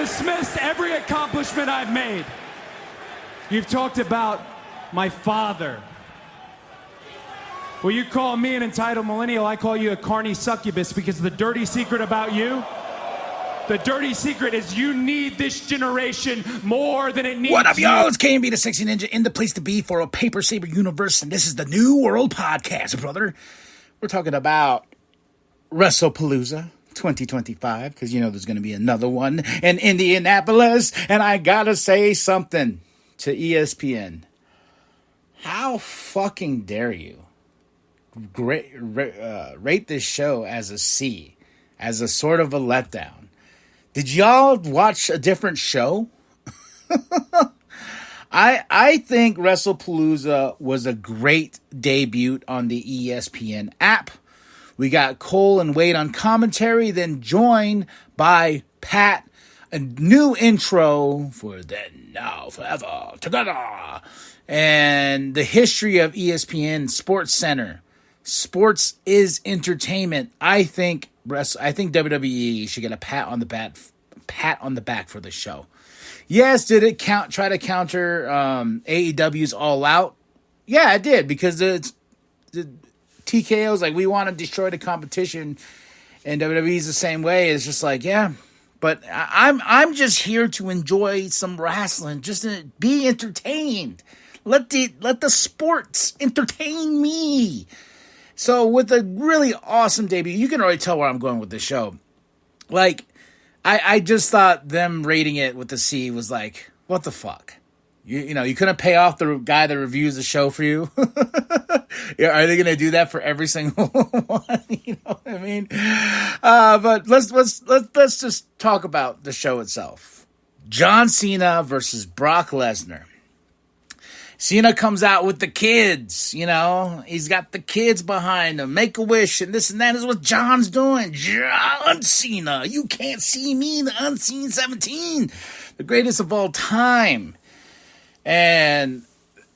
dismissed every accomplishment I've made. You've talked about my father. Well, you call me an entitled millennial, I call you a carny succubus, because the dirty secret about you, the dirty secret is you need this generation more than it needs you. What up, y'all? It's KMB, the Sexy Ninja, in the place to be for a Paper Saber universe, and this is the New World Podcast, brother. We're talking about Wrestlepalooza 2025, because you know there's going to be another one in Indianapolis, and I gotta say something to ESPN. How fucking dare you rate this show as a C, as a sort of a letdown? Did y'all watch a different show? I think Wrestlepalooza was a great debut on the ESPN app. We got Cole and Wade on commentary, then joined by Pat. A new intro for Then, Now, Forever, Together. And the history of ESPN Sports Center. Sports is entertainment. I think WWE should get a pat on the back for the show. Yes, did it try to counter AEW's All Out? Yeah, it did, because the TKO's like, we want to destroy the competition, and WWE's the same way. It's just like, yeah, but I'm just here to enjoy some wrestling, just to be entertained. Let the sports entertain me. So with a really awesome debut, you can already tell where I'm going with this show. Like, I just thought them rating it with the C was like, what the fuck? You know, you couldn't pay off the guy that reviews the show for you. Yeah, are they going to do that for every single one? You know what I mean? But let's just talk about the show itself. John Cena versus Brock Lesnar. Cena comes out with the kids, you know. He's got the kids behind him. Make-A-Wish and this and that is what John's doing. John Cena. You can't see me, the Unseen 17. The greatest of all time. And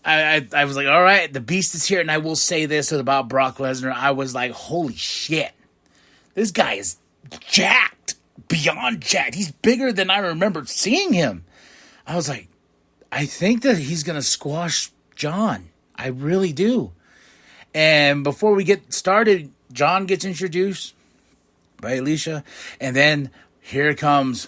I was like, all right, the beast is here. And I will say this about Brock Lesnar. I was like, holy shit. This guy is jacked. Beyond jacked. He's bigger than I remember seeing him. I was like, I think that he's going to squash John. I really do. And before we get started, John gets introduced by Alicia. And then here comes,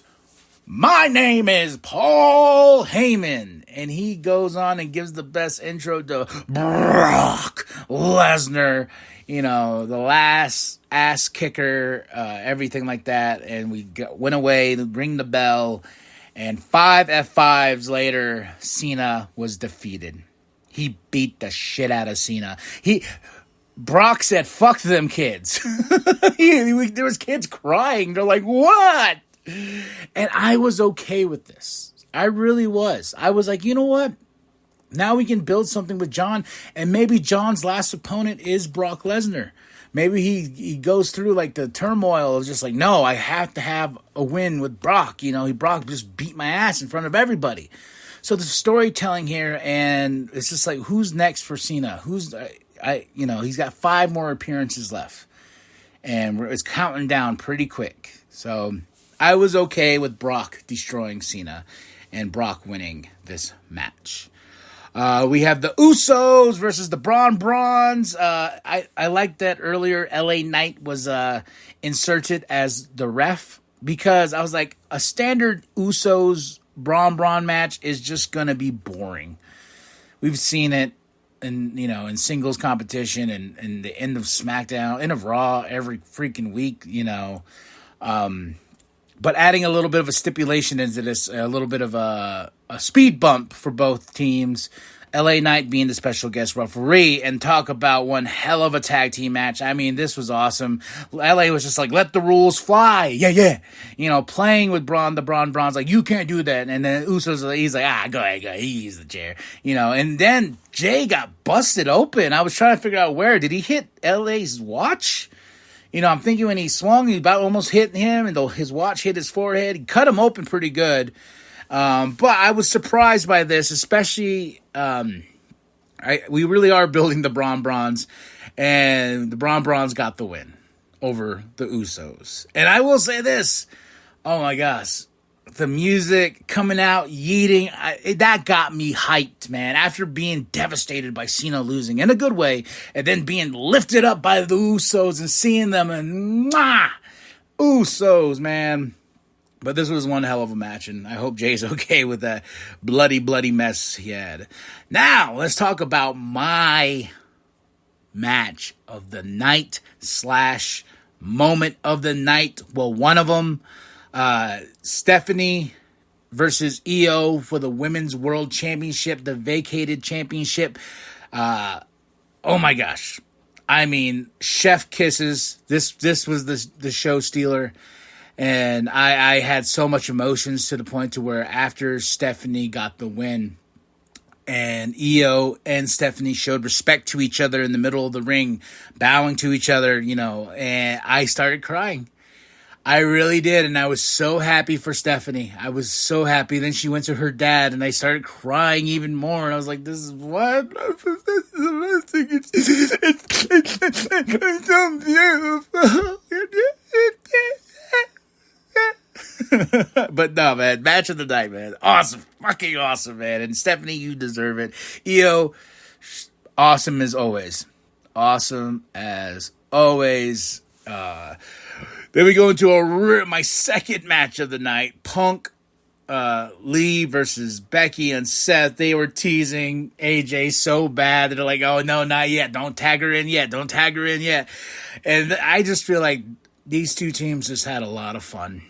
my name is Paul Heyman. And he goes on and gives the best intro to Brock Lesnar. You know, the last ass kicker, everything like that. And we went away to ring the bell. And 5 F5s later, Cena was defeated. He beat the shit out of Cena. Brock said, fuck them kids. There was kids crying. They're like, what? And I was okay with this. I really was. I was like, you know what? Now we can build something with John. And maybe John's last opponent is Brock Lesnar. Maybe he goes through like the turmoil of just like, no, I have to have a win with Brock. You know, Brock just beat my ass in front of everybody. So the storytelling here, and it's just like, who's next for Cena? He's got 5 more appearances left, and it's counting down pretty quick. So I was okay with Brock destroying Cena and Brock winning this match. We have the Usos versus the Braun Brawns. I like that earlier LA Knight was inserted as the ref, because I was like, a standard Usos Braun match is just going to be boring. We've seen it in singles competition and the end of SmackDown, end of Raw every freaking week, you know. But adding a little bit of a stipulation into this, a little bit of a speed bump for both teams. LA Knight being the special guest referee, and talk about one hell of a tag team match. I mean, this was awesome. LA was just like, let the rules fly. Yeah. You know, playing with Braun, the Braun Braun's like, you can't do that. And then Usos, he's like, go ahead. He used the chair. You know, and then Jay got busted open. I was trying to figure out where. Did he hit LA's watch? You know, I'm thinking when he swung, he about almost hit him, and his watch hit his forehead. He cut him open pretty good. But I was surprised by this, especially, we really are building the Braun Brawns, and the Braun Brawns got the win over the Usos. And I will say this, oh my gosh, the music coming out, yeeting, that got me hyped, man. After being devastated by Cena losing in a good way, and then being lifted up by the Usos and seeing them, and Usos, man. But this was one hell of a match, and I hope Jay's okay with that bloody, bloody mess he had. Now, let's talk about my match of the night / moment of the night. Well, one of them, Stephanie versus Io for the Women's World Championship, the vacated championship. Oh my gosh. I mean, chef kisses. This was the show stealer. And I had so much emotions to the point to where after Stephanie got the win and Io and Stephanie showed respect to each other in the middle of the ring, bowing to each other, and I started crying. I really did, and I was so happy for Stephanie. I was so happy. Then she went to her dad, and I started crying even more. And I was like, "This is what? This is amazing. It's so beautiful." But no, man, match of the night, man. Awesome, fucking awesome, man. And Stephanie, you deserve it. Io, awesome as always. Awesome as always. Then we go into my second match of the night. Punk, Lee versus Becky and Seth. They were teasing AJ so bad that they're like, "Oh no, not yet. Don't tag her in yet. Don't tag her in yet." And I just feel like these two teams just had a lot of fun.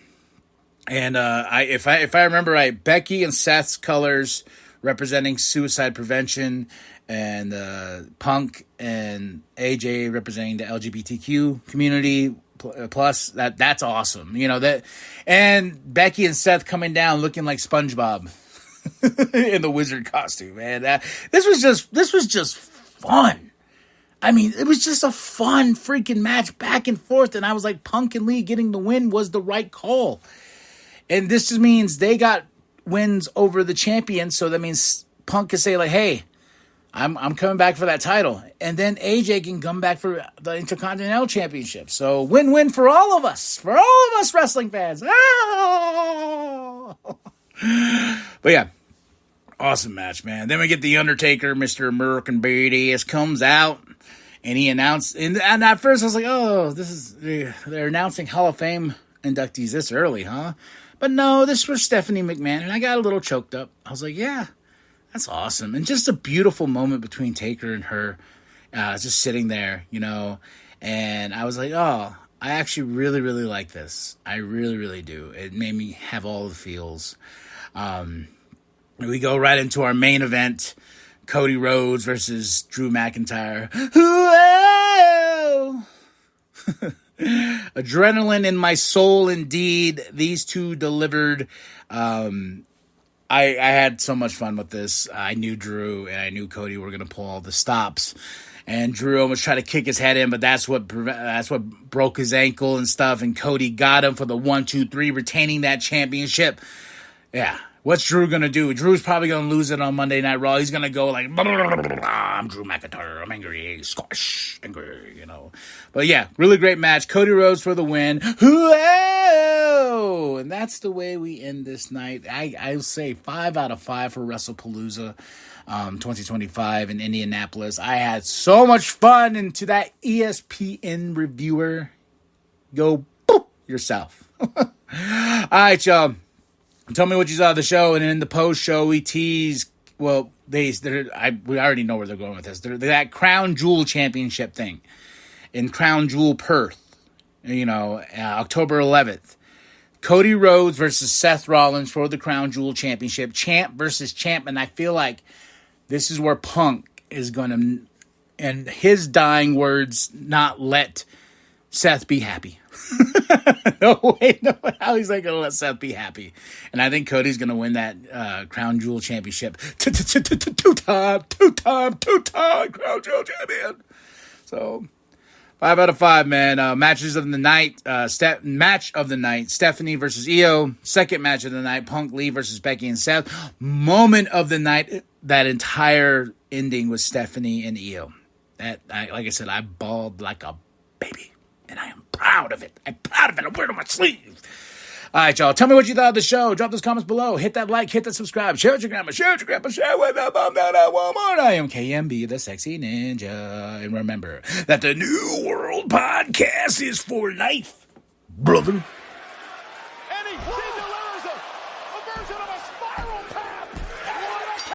And if I remember right, Becky and Seth's colors representing suicide prevention, and Punk and AJ representing the LGBTQ community plus. That's awesome, that. And Becky and Seth coming down looking like SpongeBob in the wizard costume, man. This was just fun. I mean, it was just a fun freaking match back and forth, and I was like, Punk and Lee getting the win was the right call. And this just means they got wins over the champions, so that means Punk can say, like, "Hey, I'm coming back for that title." And then AJ can come back for the Intercontinental Championship. So win-win for all of us wrestling fans. Oh! But yeah, awesome match, man. Then we get The Undertaker, Mr. American Badass, comes out, and he announced, and at first I was like, "Oh, they're announcing Hall of Fame inductees this early, huh?" But no, this was Stephanie McMahon, and I got a little choked up. I was like, yeah, that's awesome. And just a beautiful moment between Taker and her, just sitting there, and I was like, oh, I actually really, really like this. I really, really do. It made me have all the feels. We go right into our main event, Cody Rhodes versus Drew McIntyre. Whoa! Adrenaline in my soul, indeed. These two delivered. I had so much fun with this. I knew Drew and I knew Cody were going to pull all the stops, and Drew almost tried to kick his head in, but that's what broke his ankle and stuff. And Cody got him for the 1-2-3, retaining that championship. Yeah. What's Drew going to do? Drew's probably going to lose it on Monday Night Raw. He's going to go like, "I'm Drew McIntyre. I'm angry. Squash. Angry," But yeah, really great match. Cody Rhodes for the win. Whoa! And that's the way we end this night. I'll say 5 out of 5 for Wrestlepalooza 2025 in Indianapolis. I had so much fun. And to that ESPN reviewer, go boop yourself. All right, y'all. Tell me what you saw of the show, and in the post-show, we tease. Well, we already know where they're going with this. They're that Crown Jewel Championship thing in Crown Jewel Perth, October 11th. Cody Rhodes versus Seth Rollins for the Crown Jewel Championship, champ versus champ, and I feel like this is where Punk is going to, in his dying words, not let Seth be happy. No way, how he's like going to let Seth be happy. And I think Cody's going to win that Crown Jewel Championship. Two-time Crown Jewel Champion. So, 5 out of 5, man. Matches of the night. Match of the night. Stephanie versus Io. Second match of the night. Punk Lee versus Becky and Seth. Moment of the night. That entire ending was Stephanie and Io. Like I said, I bawled like a baby. And I am proud of it. I'm proud of it. I wear it on my sleeve. All right, y'all. Tell me what you thought of the show. Drop those comments below. Hit that like, hit that subscribe. Share with your grandma, share with your grandpa, share with the bum down at Walmart. I am KMB, the sexy ninja. And remember that the New World Podcast is for life, brother. And he